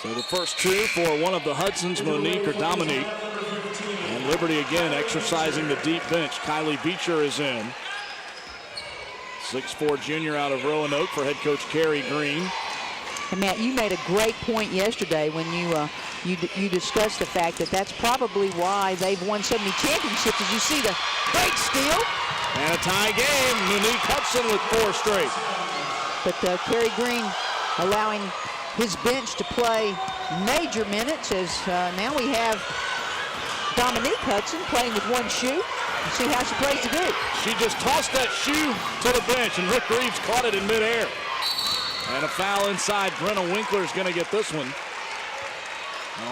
So the first two for one of the Hudsons, Monique or Dominique. And Liberty again exercising the deep bench. Kylie Beecher is in. 6'4" junior out of Roanoke for head coach Carrie Green. And Matt, you made a great point yesterday when you discussed the fact that that's probably why they've won so many championships. As you see the great steal. And a tie game. Dominique Hudson with 4 straight. But Carrie Green allowing his bench to play major minutes as now we have Dominique Hudson playing with one shoe. See how she plays the good. She just tossed that shoe to the bench, and Rick Reeves caught it in midair. And a foul inside. Brenna Winkler is going to get this one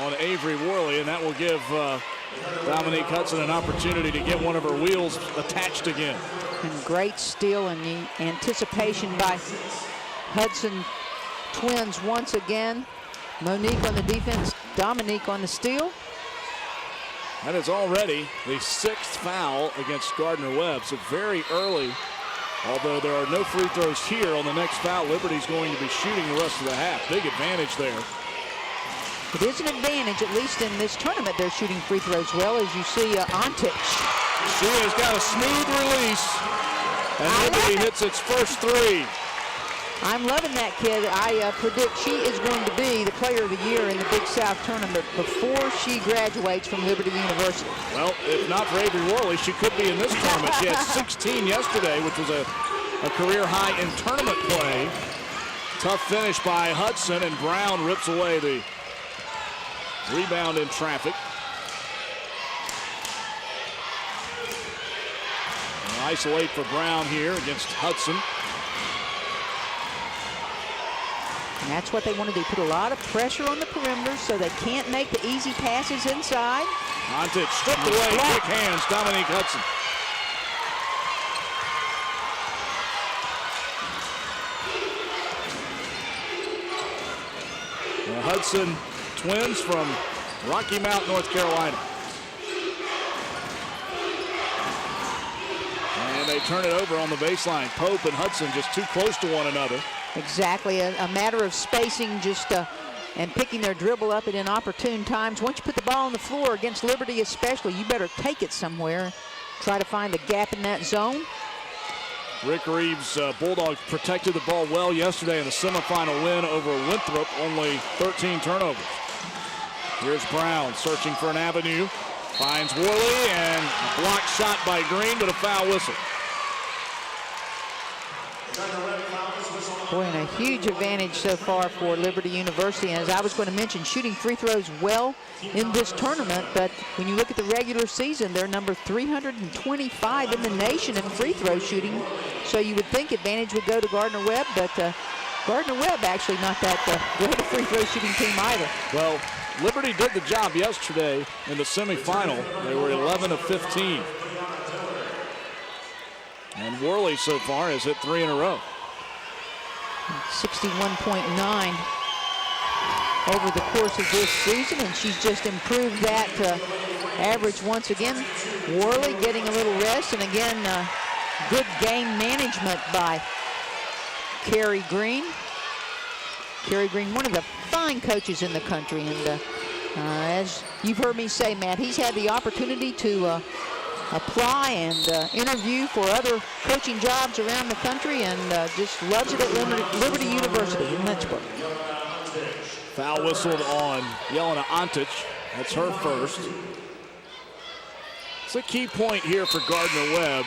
on Avery Worley, and that will give Dominique Hudson an opportunity to get one of her wheels attached again. And great steal and the anticipation by Hudson twins once again. Monique on the defense, Dominique on the steal. That is already the 6th foul against Gardner-Webb, so very early. Although there are no free throws here on the next foul, Liberty's going to be shooting the rest of the half. Big advantage there. It is an advantage, at least in this tournament. They're shooting free throws well, as you see Antich. She has got a smooth release, and Liberty hits its first 3. I'm loving that kid. I predict she is going to be the player of the year in the Big South tournament before she graduates from Liberty University. Well, if not for Avery Worley, she could be in this tournament. She had 16 yesterday, which was a career high in tournament play. Tough finish by Hudson, and Brown rips away the rebound in traffic. And isolate for Brown here against Hudson. And that's what they want to do, put a lot of pressure on the perimeter so they can't make the easy passes inside. Antich stripped away, quick hands, Dominique Hudson. The Hudson twins from Rocky Mount, North Carolina. And they turn it over on the baseline. Pope and Hudson just too close to one another. Exactly, a matter of spacing just and picking their dribble up at inopportune times. Once you put the ball on the floor against Liberty especially, you better take it somewhere. Try to find a gap in that zone. Rick Reeves' Bulldogs protected the ball well yesterday in the semifinal win over Winthrop, only 13 turnovers. Here's Brown searching for an avenue. Finds Worley, and blocked shot by Green, but a foul whistle. Boy, and a huge advantage so far for Liberty University. And as I was going to mention, shooting free throws well in this tournament, but when you look at the regular season, they're number 325 in the nation in free throw shooting. So you would think advantage would go to Gardner-Webb, but Gardner-Webb actually not that great a free throw shooting team either. Well, Liberty did the job yesterday in the semifinal. They were 11 of 15. And Worley so far has hit 3 in a row. 61.9 over the course of this season, and she's just improved that average once again. Worley getting a little rest, and again, good game management by Carrie Green. Carrie Green, one of the fine coaches in the country, and as you've heard me say, Matt, he's had the opportunity to apply and interview for other coaching jobs around the country, and just loves it at Liberty University in Lynchburg. Foul whistled on Yelena Antich. That's her first. It's a key point here for Gardner-Webb.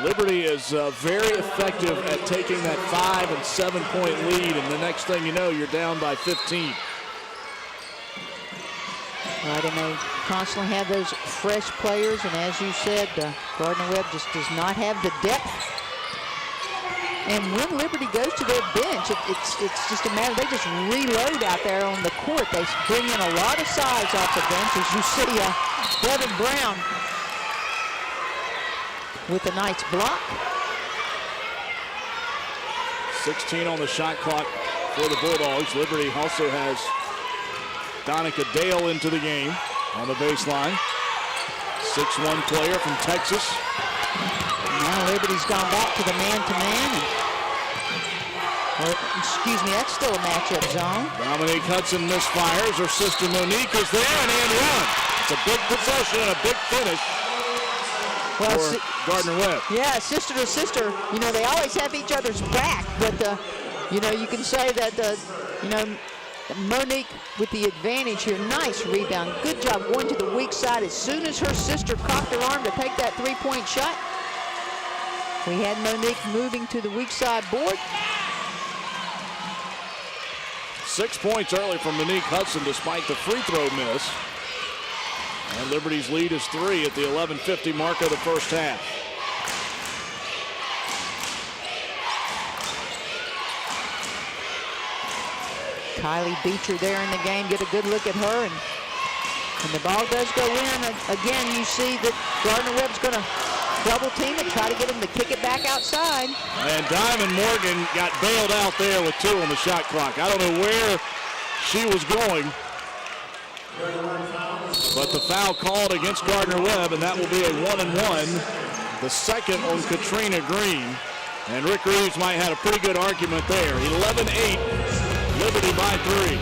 Liberty is very effective at taking that 5- and 7-point lead, and the next thing you know, you're down by 15. Right, and they constantly have those fresh players, and as you said, Gardner-Webb just does not have the depth. And when Liberty goes to their bench, it's just a matter, they just reload out there on the court. They bring in a lot of size off the bench, as you see Devin Brown with a nice block. 16 on the shot clock for the Bulldogs. Liberty also has Donica Dale into the game on the baseline. 6'1" player from Texas. Now Liberty's gone back to the man-to-man. Or, excuse me, that's still a matchup zone. Dominique Hudson misfires. Her sister Monique is there, and one. It's a big possession and a big finish for Gardner-Webb. Yeah, sister to sister. You know, they always have each other's back, but, you know, you can say that, you know, Monique with the advantage here. Nice rebound. Good job going to the weak side as soon as her sister cocked her arm to take that three-point shot. We had Monique moving to the weak side board. 6 points early from Dominique Hudson despite the free throw miss. And Liberty's lead is 3 at the 11:50 mark of the first half. Kylie Beecher there in the game. Get a good look at her, and the ball does go in. Again, you see that Gardner-Webb's going to double team it, try to get him to kick it back outside. And Diamond Morgan got bailed out there with 2 on the shot clock. I don't know where she was going, but the foul called against Gardner-Webb, and that will be a 1-and-1. The second on Katrina Green. And Rick Reeves might have had a pretty good argument there. 11-8, Liberty by 3.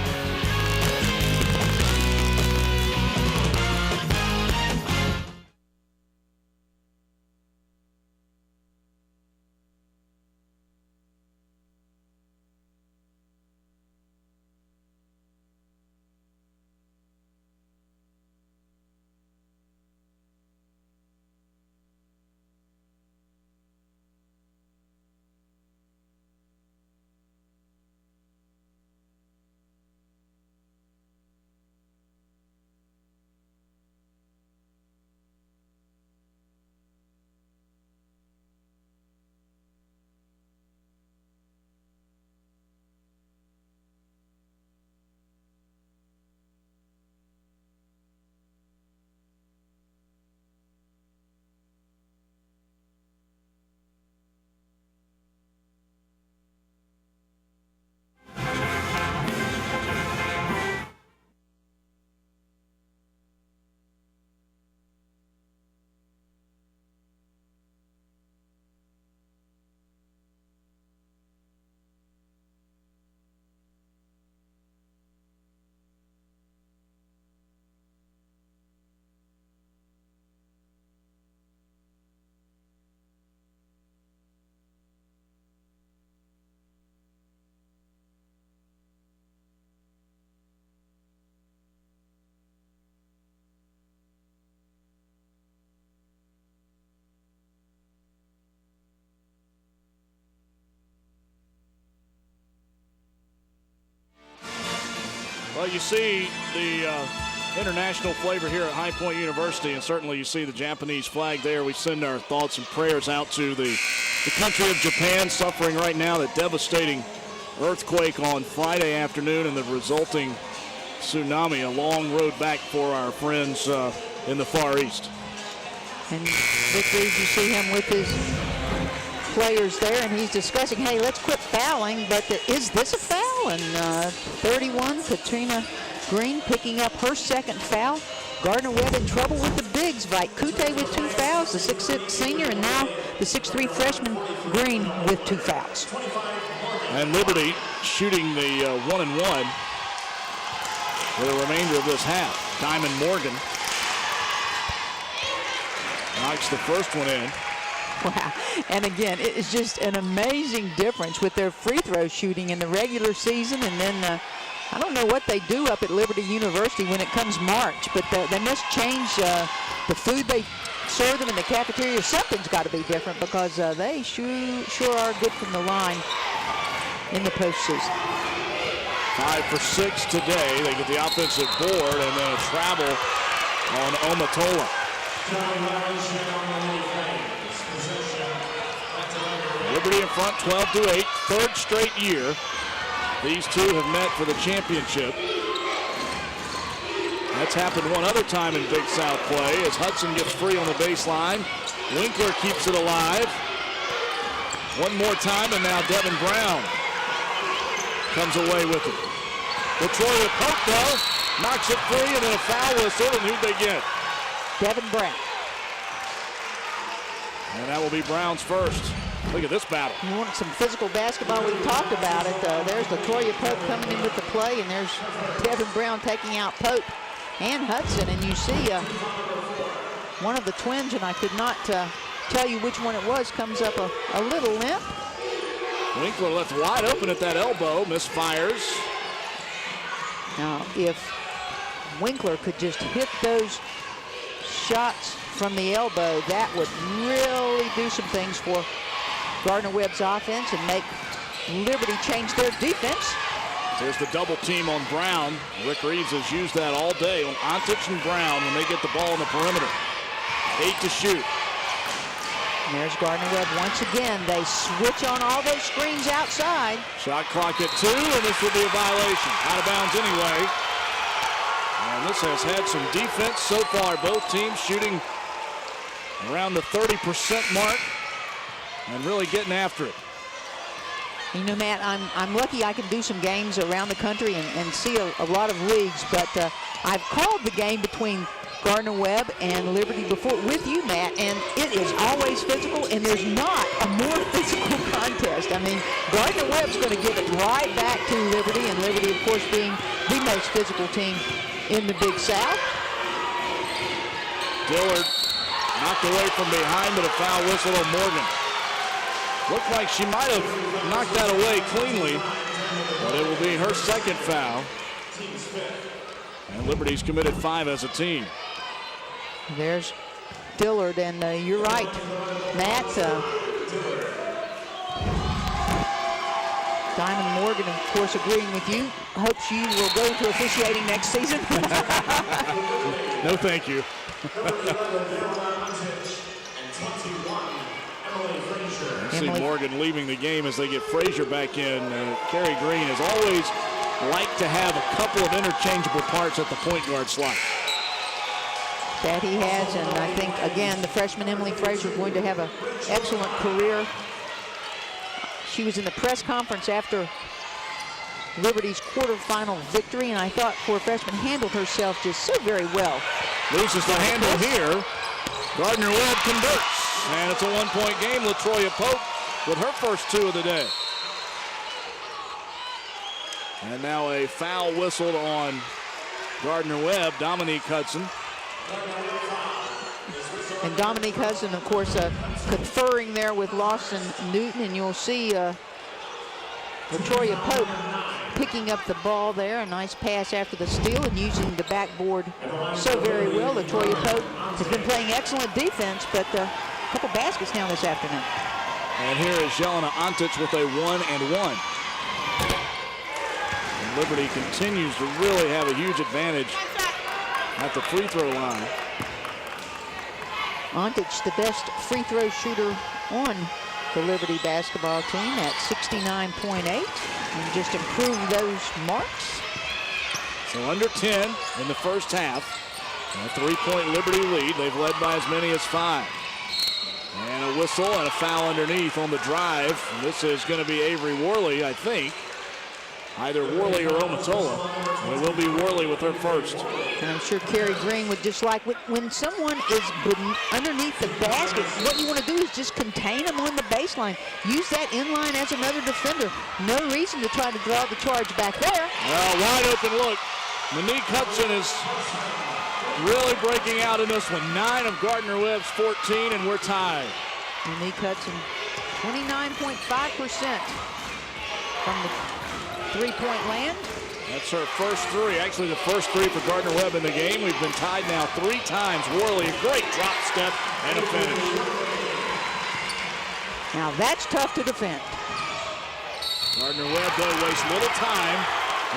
Well, you see the international flavor here at High Point University, and certainly you see the Japanese flag there. We send our thoughts and prayers out to the country of Japan, suffering right now the devastating earthquake on Friday afternoon and the resulting tsunami. A long road back for our friends in the Far East. And Rick Reeves, you see him with his players there, and he's discussing, hey, let's quit fouling, but is this a foul? And 31, Katrina Green picking up her second foul. Gardner-Webb in trouble with the bigs. Vaikute with 2 fouls, the 6'6 senior, and now the 6'3 freshman Green with 2 fouls. And Liberty shooting the 1-and-1 for the remainder of this half. Diamond Morgan knocks the first one in. Wow. And again, it is just an amazing difference with their free throw shooting in the regular season. And then I don't know what they do up at Liberty University when it comes March, but they must change the food they serve them in the cafeteria. Something's got to be different because they sure are good from the line in the postseason. 5 for 6 today. They get the offensive board and then a travel on Omatola. Liberty in front, 12-8, third straight year. These two have met for the championship. That's happened one other time in Big South play as Hudson gets free on the baseline. Winkler keeps it alive. One more time, and now Devin Brown comes away with it. Latoya Pope, though, knocks it free, and then a foul whistle, and who'd they get? Devin Brown. And that will be Brown's first. Look at this battle. You want some physical basketball? We talked about it. There's LaToya Pope coming in with the play, and there's Devin Brown taking out Pope and Hudson. And you see one of the twins, and I could not tell you which one it was, comes up a little limp. Winkler left wide open at that elbow, misfires. Now, if Winkler could just hit those shots from the elbow, that would really do some things for Gardner-Webb's offense and make Liberty change their defense. There's the double team on Brown. Rick Reeves has used that all day on Antich and Brown when they get the ball on the perimeter. 8 to shoot. There's Gardner-Webb once again. They switch on all those screens outside. Shot clock at 2, and this will be a violation. Out of bounds anyway. And this has had some defense so far. Both teams shooting around the 30% mark and really getting after it. You know, Matt, I'm lucky I can do some games around the country and see a lot of leagues, but I've called the game between Gardner-Webb and Liberty before with you, Matt, and it is always physical, and there's not a more physical contest. I mean, Gardner-Webb's going to give it right back to Liberty, and Liberty, of course, being the most physical team in the Big South. Dillard knocked away from behind, but a foul whistle on Morgan. Looked like she might have knocked that away cleanly, but it will be her second foul. And Liberty's committed 5 as a team. There's Dillard, and you're right, Matt. Diamond Morgan, of course, agreeing with you. Hopes you will go to officiating next season. No, thank you. I see Morgan leaving the game as they get Frazier back in. Kerry Green has always liked to have a couple of interchangeable parts at the point guard slot. That he has, and I think, again, the freshman Emily Frazier going to have an excellent career. She was in the press conference after Liberty's quarterfinal victory, and I thought for a freshman handled herself just so very well. Loses the handle here. Gardner-Webb converts, and it's a one-point game. LaToya Pope with her first 2 of the day. And now a foul whistled on Gardner-Webb, Dominique Hudson. And Dominique Hudson, of course, conferring there with Lawson Newton, and you'll see LaToya Pope picking up the ball there. A nice pass after the steal and using the backboard so very well. LaToya Pope has been playing excellent defense, but a couple baskets now this afternoon. And here is Jelena Antich with a 1-and-1. And Liberty continues to really have a huge advantage at the free throw line. Antich, the best free throw shooter on the Liberty basketball team at 69.8, and just improved those marks. So under 10 in the first half. A 3-point Liberty lead. They've led by as many as 5. And a whistle and a foul underneath on the drive. And this is going to be Avery Worley, I think. Either Worley or Omatola. And it will be Worley with her first. And I'm sure Kerry Green would just like, when someone is underneath the basket, what you want to do is just contain them on the baseline. Use that inline as another defender. No reason to try to draw the charge back there. Well, wide open look. Monique Hudson is really breaking out in this one. 9 of Gardner-Webb's 14, and we're tied. Dominique Hudson, 29.5% from the three-point land. That's her first 3. Actually, the first 3 for Gardner-Webb in the game. We've been tied now 3 times. Worley, a great drop step and a finish. Now that's tough to defend. Gardner-Webb, though, wastes little time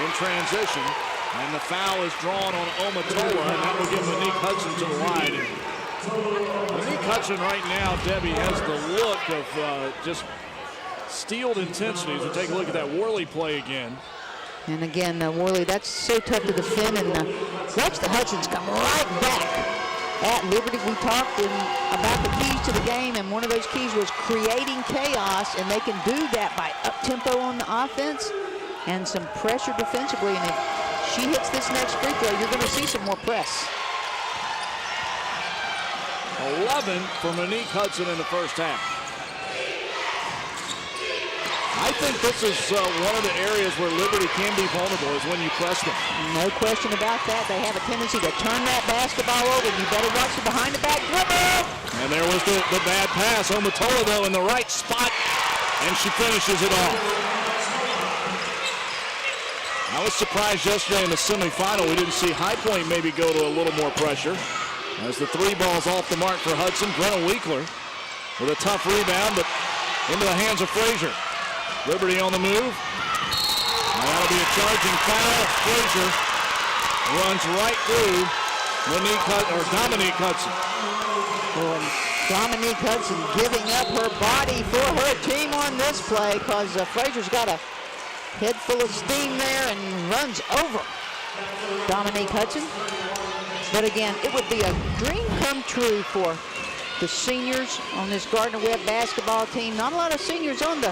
in transition. And the foul is drawn on Omatola, and that will give Monique Hudson to the line. And Monique Hudson right now, Debbie, has the look of just steeled intensity. As we take a look at that Worley play again. And again, Worley, that's so tough to defend. And watch the Hudsons come right back at Liberty. We talked about the keys to the game, and one of those keys was creating chaos, and they can do that by up-tempo on the offense and some pressure defensively. And if she hits this next free throw, you're going to see some more press. 11 for Monique Hudson in the first half. think this is one of the areas where Liberty can be vulnerable is when you press them. No question about that. They have a tendency to turn that basketball over. You better watch the behind-the-back dribble. And there was the bad pass. Omatola, though, in the right spot, and she finishes it off. I was surprised yesterday in the semifinal we didn't see High Point maybe go to a little more pressure. As the three ball's off the mark for Hudson. Brenna Winkler with a tough rebound, but into the hands of Frazier. Liberty on the move. And that'll be a charging foul. Frazier runs right through Dominique Hudson. Well, Dominique Hudson giving up her body for her team on this play because Frazier's got a head full of steam there and runs over Dominique Hudson. But again, it would be a dream come true for the seniors on this Gardner-Webb basketball team. Not a lot of seniors on the